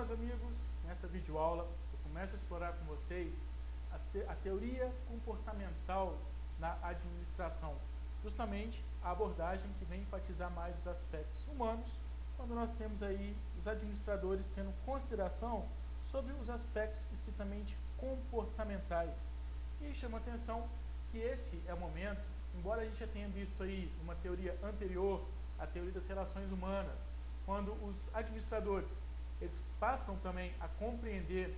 meus amigos, nessa videoaula eu começo a explorar com vocês a teoria comportamental na administração, justamente a abordagem que vem enfatizar mais os aspectos humanos, quando nós temos aí os administradores tendo consideração sobre os aspectos estritamente comportamentais. E chama a atenção que esse é o momento, embora a gente já tenha visto aí uma teoria anterior, a teoria das relações humanas, quando os administradores eles passam também a compreender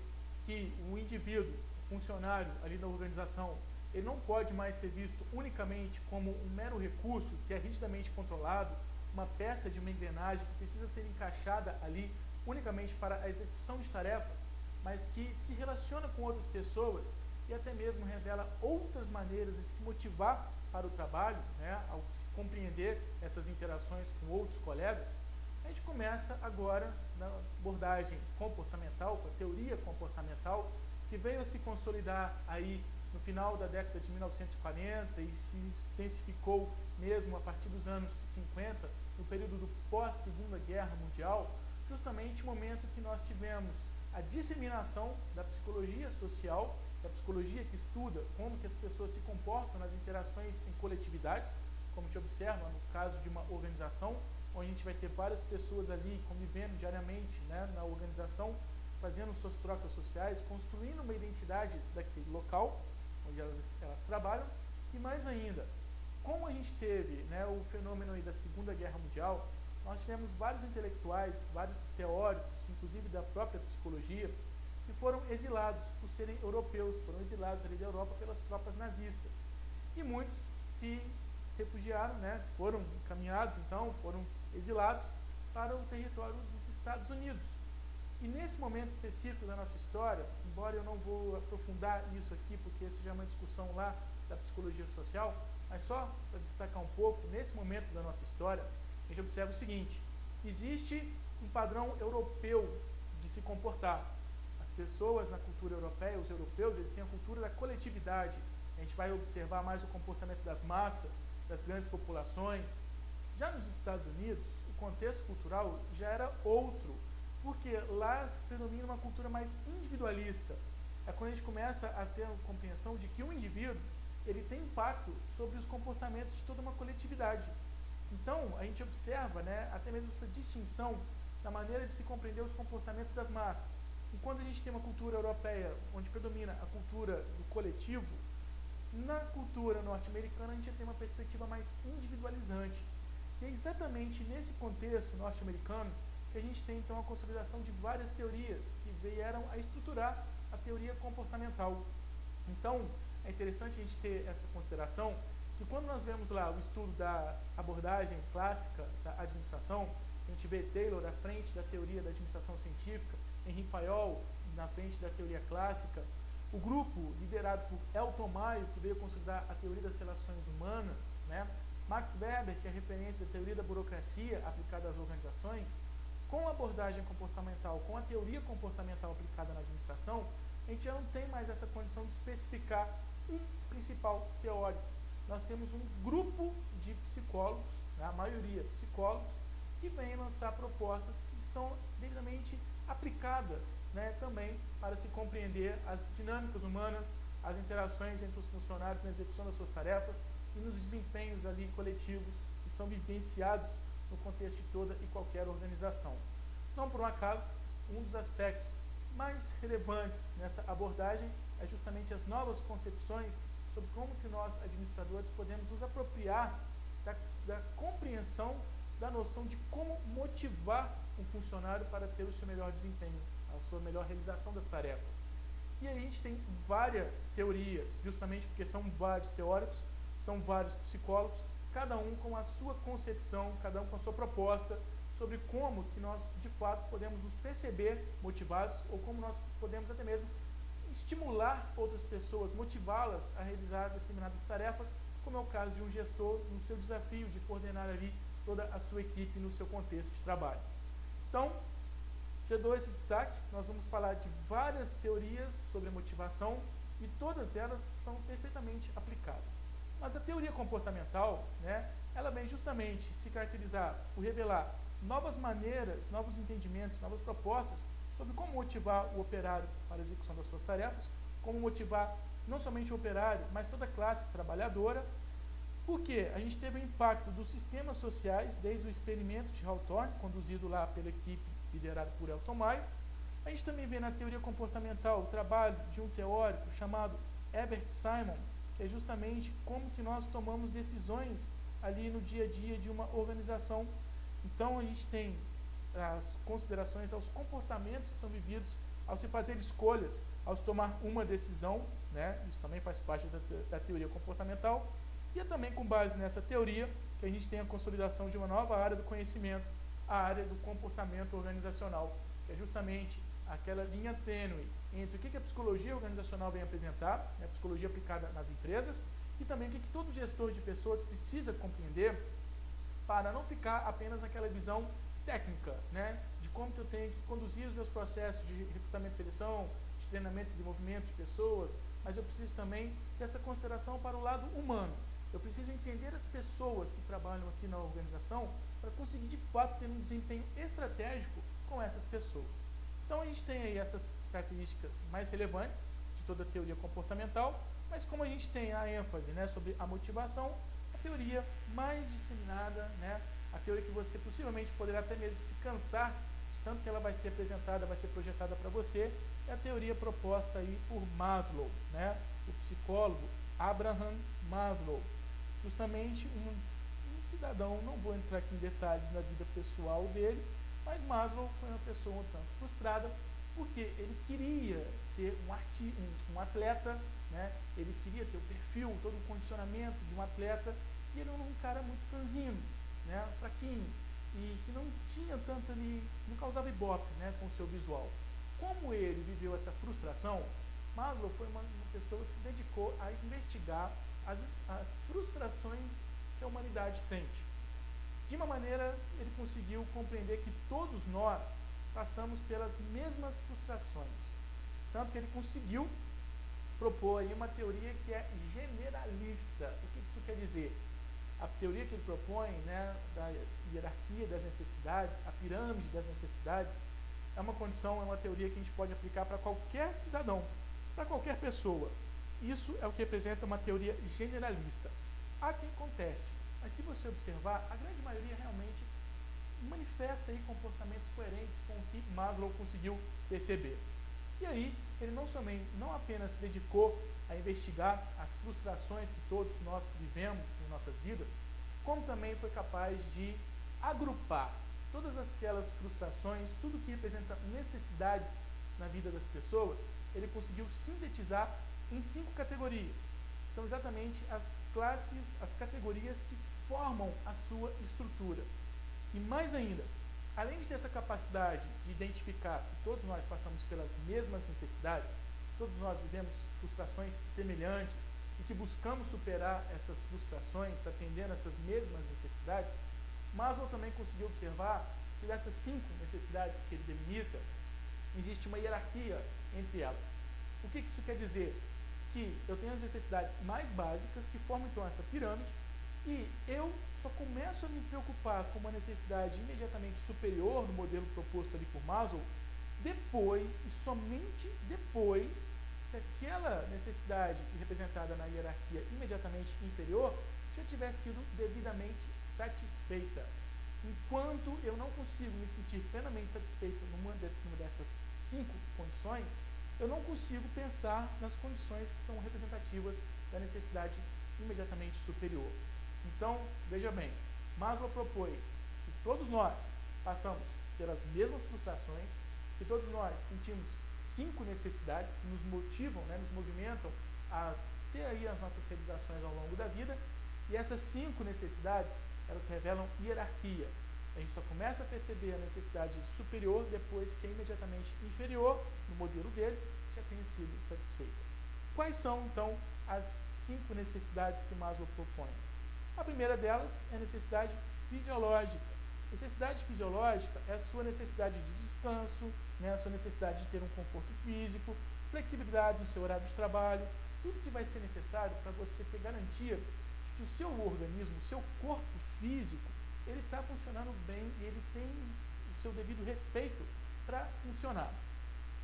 que o indivíduo, o funcionário ali da organização, ele não pode mais ser visto unicamente como um mero recurso que é rigidamente controlado, uma peça de uma engrenagem que precisa ser encaixada ali unicamente para a execução de tarefas, mas que se relaciona com outras pessoas e até mesmo revela outras maneiras de se motivar para o trabalho, ao compreender essas interações com outros colegas. A gente começa agora na abordagem comportamental, com a teoria comportamental, que veio a se consolidar aí no final da década de 1940 e se intensificou mesmo a partir dos anos 50, no período do pós-Segunda Guerra Mundial, justamente o momento que nós tivemos a disseminação da psicologia social, da psicologia que estuda como que as pessoas se comportam nas interações em coletividades, como te observa no caso de uma organização, onde a gente vai ter várias pessoas ali convivendo diariamente na organização, fazendo suas trocas sociais, construindo uma identidade daquele local onde elas trabalham, e mais ainda, como a gente teve o fenômeno aí da Segunda Guerra Mundial, nós tivemos vários intelectuais, vários teóricos, inclusive da própria psicologia, que foram exilados por serem europeus, foram exilados ali da Europa pelas tropas nazistas. E muitos se refugiaram, foram encaminhados, então, foram exilados para o território dos Estados Unidos. E nesse momento específico da nossa história, embora eu não vou aprofundar isso aqui, porque isso já é uma discussão lá da psicologia social, mas só para destacar um pouco, nesse momento da nossa história, a gente observa o seguinte: existe um padrão europeu de se comportar. As pessoas na cultura europeia, os europeus, eles têm a cultura da coletividade. A gente vai observar mais o comportamento das massas, das grandes populações. Já nos Estados Unidos, o contexto cultural já era outro, porque lá se predomina uma cultura mais individualista. É quando a gente começa a ter a compreensão de que o indivíduo ele tem impacto sobre os comportamentos de toda uma coletividade. Então, a gente observa até mesmo essa distinção na maneira de se compreender os comportamentos das massas. Enquanto a gente tem uma cultura europeia onde predomina a cultura do coletivo, na cultura norte-americana a gente tem uma perspectiva mais individualizante. E é exatamente nesse contexto norte-americano que a gente tem então a consolidação de várias teorias que vieram a estruturar a teoria comportamental. Então, é interessante a gente ter essa consideração que quando nós vemos lá o estudo da abordagem clássica da administração, a gente vê Taylor à frente da teoria da administração científica, Henri Fayol na frente da teoria clássica, o grupo liderado por Elton Mayo, que veio consolidar a teoria das relações humanas, Max Weber, que é a referência da teoria da burocracia aplicada às organizações, com a abordagem comportamental, com a teoria comportamental aplicada na administração, a gente já não tem mais essa condição de especificar um principal teórico. Nós temos um grupo de psicólogos, a maioria psicólogos, que vem lançar propostas que são devidamente aplicadas também para se compreender as dinâmicas humanas, as interações entre os funcionários na execução das suas tarefas e nos desempenhos ali coletivos que são vivenciados no contexto de toda e qualquer organização. Não por um acaso, um dos aspectos mais relevantes nessa abordagem é justamente as novas concepções sobre como que nós, administradores, podemos nos apropriar da compreensão da noção de como motivar um funcionário para ter o seu melhor desempenho, a sua melhor realização das tarefas. E aí a gente tem várias teorias, justamente porque são vários teóricos, são vários psicólogos, cada um com a sua concepção, cada um com a sua proposta sobre como que nós, de fato, podemos nos perceber motivados ou como nós podemos até mesmo estimular outras pessoas, motivá-las a realizar determinadas tarefas, como é o caso de um gestor no seu desafio de coordenar ali toda a sua equipe no seu contexto de trabalho. Então, já dou esse destaque, nós vamos falar de várias teorias sobre a motivação e todas elas são perfeitamente aplicadas. Mas a teoria comportamental, ela vem justamente se caracterizar por revelar novas maneiras, novos entendimentos, novas propostas sobre como motivar o operário para a execução das suas tarefas, como motivar não somente o operário, mas toda a classe trabalhadora, porque a gente teve o impacto dos sistemas sociais, desde o experimento de Hawthorne, conduzido lá pela equipe liderada por Elton Maio. A gente também vê na teoria comportamental o trabalho de um teórico chamado Herbert Simon, que é justamente como que nós tomamos decisões ali no dia a dia de uma organização. Então, a gente tem as considerações aos comportamentos que são vividos ao se fazer escolhas, ao se tomar uma decisão, né? Isso também faz parte da teoria comportamental. E é também com base nessa teoria que a gente tem a consolidação de uma nova área do conhecimento, a área do comportamento organizacional, que é justamente aquela linha tênue entre o que a psicologia organizacional vem apresentar, né, a psicologia aplicada nas empresas, e também o que todo gestor de pessoas precisa compreender para não ficar apenas naquela visão técnica, né, de como que eu tenho que conduzir os meus processos de recrutamento e seleção, de treinamento e desenvolvimento de pessoas, mas eu preciso também dessa consideração para o lado humano. Eu preciso entender as pessoas que trabalham aqui na organização para conseguir, de fato, ter um desempenho estratégico com essas pessoas. Então, a gente tem aí essas características mais relevantes de toda a teoria comportamental, mas como a gente tem a ênfase, né, sobre a motivação, a teoria mais disseminada, né, a teoria que você possivelmente poderá até mesmo se cansar de tanto que ela vai ser apresentada, vai ser projetada para você, é a teoria proposta aí por Maslow, né, o psicólogo Abraham Maslow. Justamente um cidadão, não vou entrar aqui em detalhes na vida pessoal dele, mas Maslow foi uma pessoa um tanto frustrada, porque ele queria ser um atleta, né? Ele queria ter o perfil, todo o condicionamento de um atleta, e ele era um cara muito franzino, né? Fraquinho, e que não tinha tanto ali, não causava ibope, né, com o seu visual. Como ele viveu essa frustração, Maslow foi uma pessoa que se dedicou a investigar as frustrações que a humanidade sente. De uma maneira, ele conseguiu compreender que todos nós passamos pelas mesmas frustrações. Tanto que ele conseguiu propor aí uma teoria que é generalista. O que isso quer dizer? A teoria que ele propõe, né, da hierarquia das necessidades, a pirâmide das necessidades, é uma condição, é uma teoria que a gente pode aplicar para qualquer cidadão, para qualquer pessoa. Isso é o que representa uma teoria generalista. Há quem conteste, mas se você observar, a grande maioria realmente manifesta aí comportamentos coerentes com o que Maslow conseguiu perceber. E aí, ele não apenas se dedicou a investigar as frustrações que todos nós vivemos em nossas vidas, como também foi capaz de agrupar todas aquelas frustrações, tudo que representa necessidades na vida das pessoas, ele conseguiu sintetizar em 5 categorias. São exatamente as classes, as categorias que formam a sua estrutura. E mais ainda, além de ter essa capacidade de identificar que todos nós passamos pelas mesmas necessidades, todos nós vivemos frustrações semelhantes e que buscamos superar essas frustrações atendendo essas mesmas necessidades, Maslow também conseguiu observar que dessas 5 necessidades que ele delimita, existe uma hierarquia entre elas. O que isso quer dizer? Que eu tenho as necessidades mais básicas que formam então essa pirâmide e eu só começo a me preocupar com uma necessidade imediatamente superior no modelo proposto ali por Maslow depois e somente depois que aquela necessidade representada na hierarquia imediatamente inferior já tiver sido devidamente satisfeita. Enquanto eu não consigo me sentir plenamente satisfeito numa dessas 5 condições, eu não consigo pensar nas condições que são representativas da necessidade imediatamente superior. Então, veja bem, Maslow propôs que todos nós passamos pelas mesmas frustrações, que todos nós sentimos 5 necessidades que nos motivam, né, nos movimentam a ter aí as nossas realizações ao longo da vida, e essas 5 necessidades, elas revelam hierarquia. A gente só começa a perceber a necessidade superior depois que a imediatamente inferior, no modelo dele, já tenha sido satisfeita. Quais são, então, as 5 necessidades que Maslow propõe? A primeira delas é a necessidade fisiológica. Necessidade fisiológica é a sua necessidade de descanso, né, a sua necessidade de ter um conforto físico, flexibilidade no seu horário de trabalho, tudo que vai ser necessário para você ter garantia de que o seu organismo, o seu corpo físico, ele está funcionando bem e ele tem o seu devido respeito para funcionar.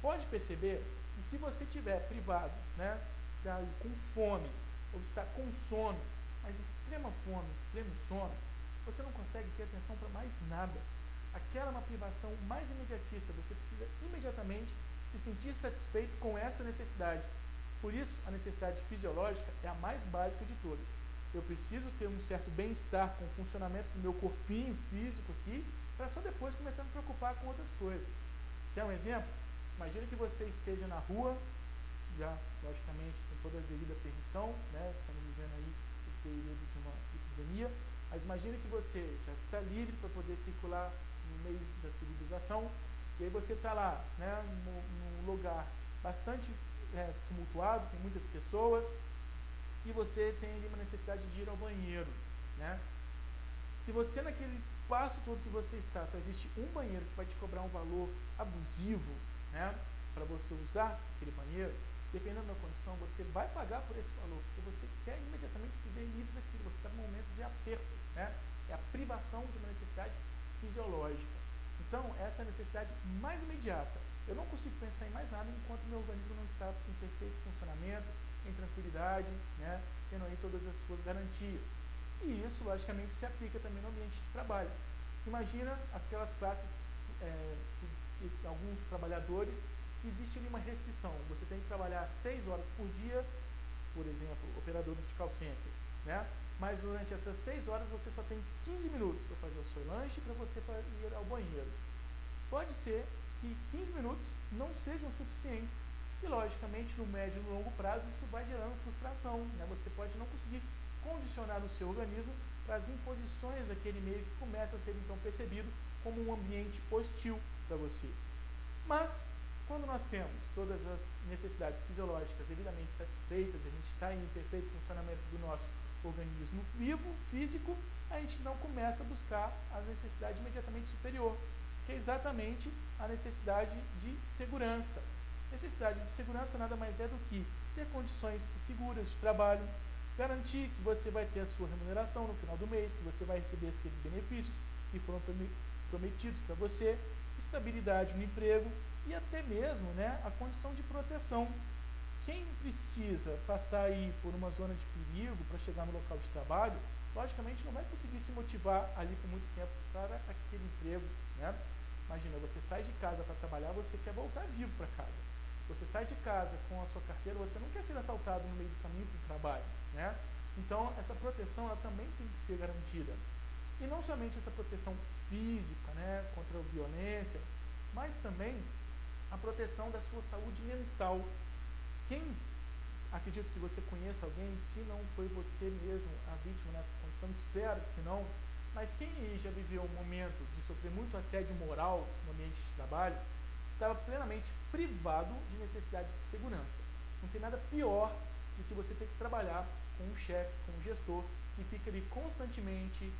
pode perceber que se você estiver privado, né, com fome, ou está com sono, mas extrema fome, extremo sono, você não consegue ter atenção para mais nada. Aquela é uma privação mais imediatista, você precisa imediatamente se sentir satisfeito com essa necessidade. Por isso, a necessidade fisiológica é a mais básica de todas. Eu preciso ter um certo bem-estar com o funcionamento do meu corpinho físico aqui, para só depois começar a me preocupar com outras coisas. Quer um exemplo? Imagine que você esteja na rua, já logicamente com toda a devida permissão, né? Estamos vivendo aí o período de uma epidemia, mas imagine que você já está livre para poder circular no meio da civilização, e aí você está lá, né, num lugar bastante tumultuado, tem muitas pessoas, e você tem ali uma necessidade de ir ao banheiro, né? Se você naquele espaço todo que você está, só existe um banheiro que vai te cobrar um valor abusivo, né, para você usar aquele banheiro, dependendo da condição, você vai pagar por esse valor, porque você quer imediatamente se ver livre daquilo, você está num momento de aperto, né? É a privação de uma necessidade fisiológica. Então, essa é a necessidade mais imediata. Eu não consigo pensar em mais nada enquanto meu organismo não está em perfeito funcionamento, em tranquilidade, né, tendo aí todas as suas garantias. E isso, logicamente, se aplica também no ambiente de trabalho. Imagina aquelas classes, alguns trabalhadores, que existe ali uma restrição. Você tem que trabalhar 6 horas por dia, por exemplo, operadores de call center, né? Mas durante essas 6 horas você só tem 15 minutos para fazer o seu lanche e para você ir ao banheiro. Pode ser que 15 minutos não sejam suficientes. E, logicamente, no médio e no longo prazo, isso vai gerando frustração, né? Você pode não conseguir condicionar o seu organismo para as imposições daquele meio que começa a ser, então, percebido como um ambiente hostil para você. Mas, quando nós temos todas as necessidades fisiológicas devidamente satisfeitas, a gente está em perfeito funcionamento do nosso organismo vivo, físico, a gente não começa a buscar a necessidade imediatamente superior, que é exatamente a necessidade de segurança. Necessidade de segurança nada mais é do que ter condições seguras de trabalho, garantir que você vai ter a sua remuneração no final do mês, que você vai receber aqueles benefícios que foram prometidos para você, estabilidade no emprego e até mesmo, né, a condição de proteção. Quem precisa passar aí por uma zona de perigo para chegar no local de trabalho, logicamente não vai conseguir se motivar ali por muito tempo para aquele emprego, né? Imagina, você sai de casa para trabalhar, você quer voltar vivo para casa. Você sai de casa com a sua carteira, você não quer ser assaltado no meio do caminho para o trabalho, né? Então, essa proteção ela também tem que ser garantida. E não somente essa proteção física, né, contra a violência, mas também a proteção da sua saúde mental. Quem, acredito que você conheça alguém, se não foi você mesmo a vítima nessa condição, espero que não, mas quem já viveu um momento de sofrer muito assédio moral no ambiente de trabalho, estava plenamente privado de necessidade de segurança. Não tem nada pior do que você ter que trabalhar com um chefe, com um gestor, que fica ali constantemente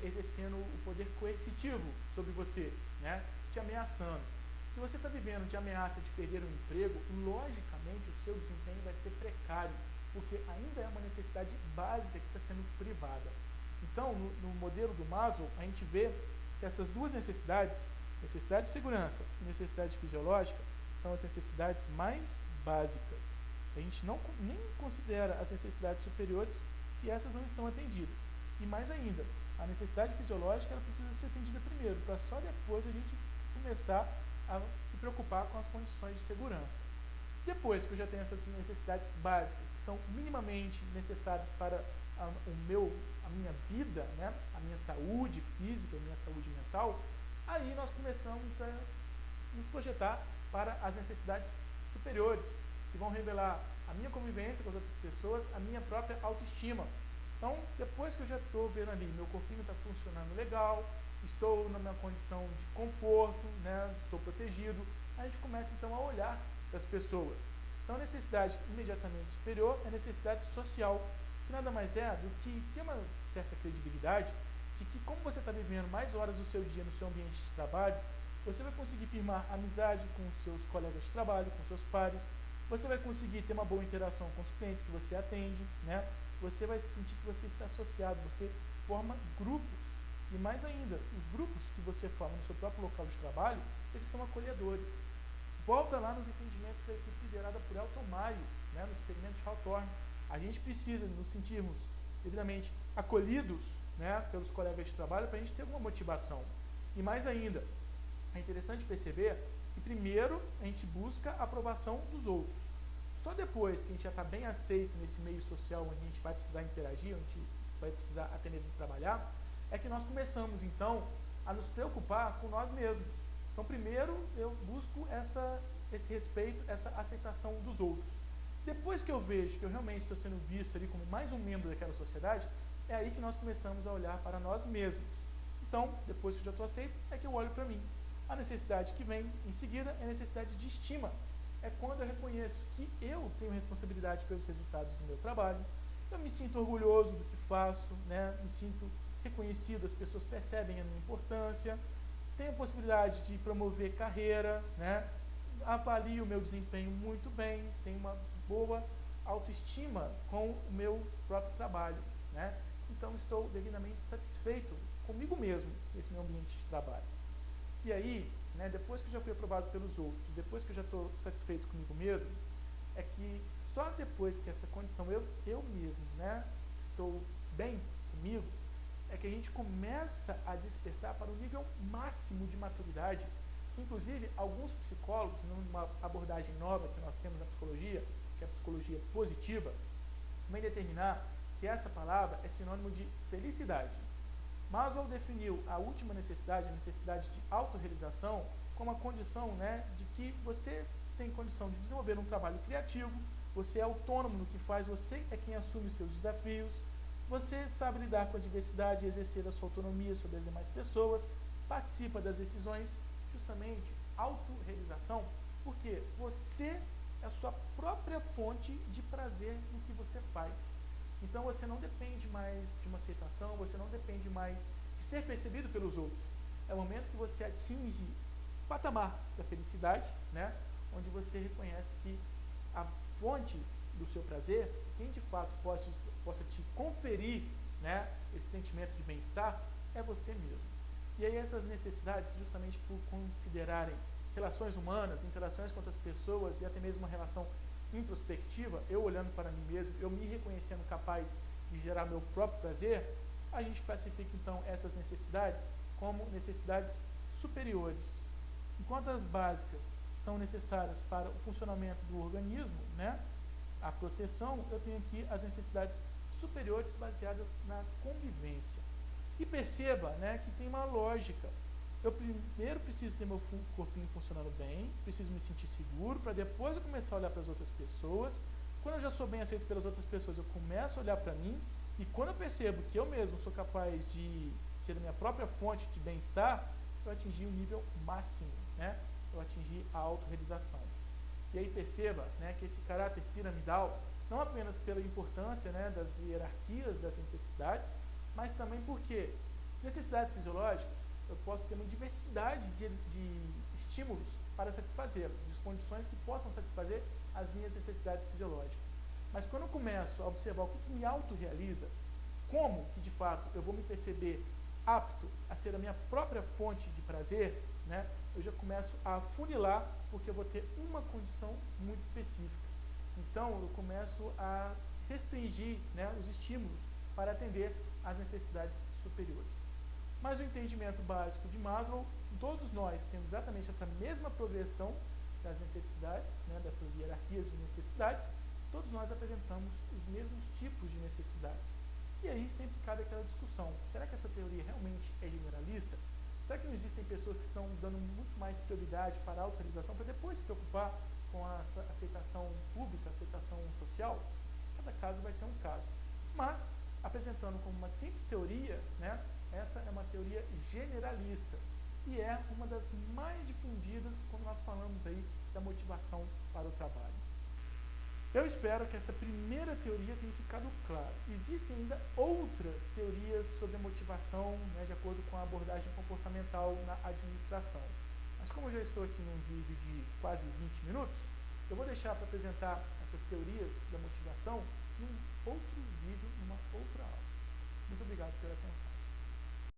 exercendo o poder coercitivo sobre você, né, te ameaçando. Se você está vivendo de ameaça de perder o emprego, logicamente o seu desempenho vai ser precário, porque ainda é uma necessidade básica que está sendo privada. Então, no modelo do Maslow, a gente vê que essas duas necessidades, necessidade de segurança e necessidade fisiológica, são as necessidades mais básicas. A gente nem considera as necessidades superiores se essas não estão atendidas. E mais ainda, a necessidade fisiológica ela precisa ser atendida primeiro, para só depois a gente começar a se preocupar com as condições de segurança. Depois que eu já tenho essas necessidades básicas, que são minimamente necessárias para a minha vida, né, a minha saúde física, a minha saúde mental, aí nós começamos a nos projetar para as necessidades superiores, que vão revelar a minha convivência com as outras pessoas, a minha própria autoestima. Então, depois que eu já estou vendo ali, meu corpinho está funcionando legal, estou numa condição de conforto, né, estou protegido, a gente começa então a olhar para as pessoas. Então, a necessidade imediatamente superior é a necessidade social, que nada mais é do que ter uma certa credibilidade de que, como você está vivendo mais horas do seu dia no seu ambiente de trabalho, você vai conseguir firmar amizade com os seus colegas de trabalho, com seus pares, você vai conseguir ter uma boa interação com os clientes que você atende, né? Você vai sentir que você está associado, você forma grupos. E mais ainda, os grupos que você forma no seu próprio local de trabalho, eles são acolhedores. volta lá nos entendimentos da equipe liderada por Elton Maio, né, no experimento de Hawthorne. A gente precisa nos sentirmos devidamente acolhidos, né, pelos colegas de trabalho para a gente ter alguma motivação. E mais ainda, é interessante perceber que primeiro a gente busca a aprovação dos outros. Só depois que a gente já está bem aceito nesse meio social onde a gente vai precisar interagir, onde a gente vai precisar até mesmo trabalhar, é que nós começamos então a nos preocupar com nós mesmos. Então primeiro eu busco esse respeito, essa aceitação dos outros. Depois que eu vejo que eu realmente estou sendo visto ali como mais um membro daquela sociedade, é aí que nós começamos a olhar para nós mesmos. Então, depois que eu já estou aceito, é que eu olho para mim. A necessidade que vem em seguida é a necessidade de estima. É quando eu reconheço que eu tenho responsabilidade pelos resultados do meu trabalho, eu me sinto orgulhoso do que faço, né? Me sinto reconhecido, as pessoas percebem a minha importância, tenho a possibilidade de promover carreira, né? Avalio o meu desempenho muito bem, tenho uma boa autoestima com o meu próprio trabalho, né? Então estou devidamente satisfeito comigo mesmo nesse meu ambiente de trabalho. E aí, né, depois que eu já fui aprovado pelos outros, depois que eu já estou satisfeito comigo mesmo, é que só depois que essa condição eu mesmo, né, estou bem comigo, é que a gente começa a despertar para o nível máximo de maturidade. Inclusive, alguns psicólogos, numa abordagem nova que nós temos na psicologia, que é a psicologia positiva, vem determinar que essa palavra é sinônimo de felicidade. Maslow definiu a última necessidade, a necessidade de autorrealização, como a condição, né, de que você tem condição de desenvolver um trabalho criativo, você é autônomo no que faz, você é quem assume os seus desafios, você sabe lidar com a diversidade e exercer a sua autonomia sobre as demais pessoas, participa das decisões, justamente autorrealização, porque você é a sua própria fonte de prazer no que você faz. Então você não depende mais de uma aceitação, você não depende mais de ser percebido pelos outros. É o momento que você atinge o patamar da felicidade, né? Onde você reconhece que a fonte do seu prazer, quem de fato possa te conferir, né, esse sentimento de bem-estar, é você mesmo. E aí essas necessidades, justamente por considerarem relações humanas, interações com outras pessoas e até mesmo uma relação introspectiva, eu olhando para mim mesmo, eu me reconhecendo capaz de gerar meu próprio prazer, a gente classifica então essas necessidades como necessidades superiores. Enquanto as básicas são necessárias para o funcionamento do organismo, né, a proteção, eu tenho aqui as necessidades superiores baseadas na convivência. E perceba, né, que tem uma lógica. Eu primeiro preciso ter meu corpinho funcionando bem, preciso me sentir seguro, para depois eu começar a olhar para as outras pessoas. Quando eu já sou bem aceito pelas outras pessoas, eu começo a olhar para mim, e quando eu percebo que eu mesmo sou capaz de ser a minha própria fonte de bem-estar, eu atingi o nível máximo, né? Eu atingi a autorrealização. E aí perceba, né, que esse caráter piramidal, não apenas pela importância, né, das hierarquias das necessidades, mas também porque necessidades fisiológicas, eu posso ter uma diversidade de estímulos para satisfazê-las, de condições que possam satisfazer as minhas necessidades fisiológicas. Mas quando eu começo a observar o que me autorrealiza, como que de fato eu vou me perceber apto a ser a minha própria fonte de prazer, né, eu já começo a afunilar, porque eu vou ter uma condição muito específica. Então eu começo a restringir, né, os estímulos para atender às necessidades superiores. Mas o entendimento básico de Maslow, todos nós temos exatamente essa mesma progressão das necessidades, né, dessas hierarquias de necessidades, todos nós apresentamos os mesmos tipos de necessidades. E aí sempre cabe aquela discussão, será que essa teoria realmente é generalista? Será que não existem pessoas que estão dando muito mais prioridade para a autorrealização, para depois se preocupar com a aceitação pública, aceitação social? Cada caso vai ser um caso. Mas, apresentando como uma simples teoria, né, essa é uma teoria generalista e é uma das mais difundidas quando nós falamos aí da motivação para o trabalho. Eu espero que essa primeira teoria tenha ficado clara. Existem ainda outras teorias sobre a motivação, né, de acordo com a abordagem comportamental na administração. Mas como eu já estou aqui num vídeo de quase 20 minutos, eu vou deixar para apresentar essas teorias da motivação num outro vídeo, numa outra aula. Muito obrigado pela atenção.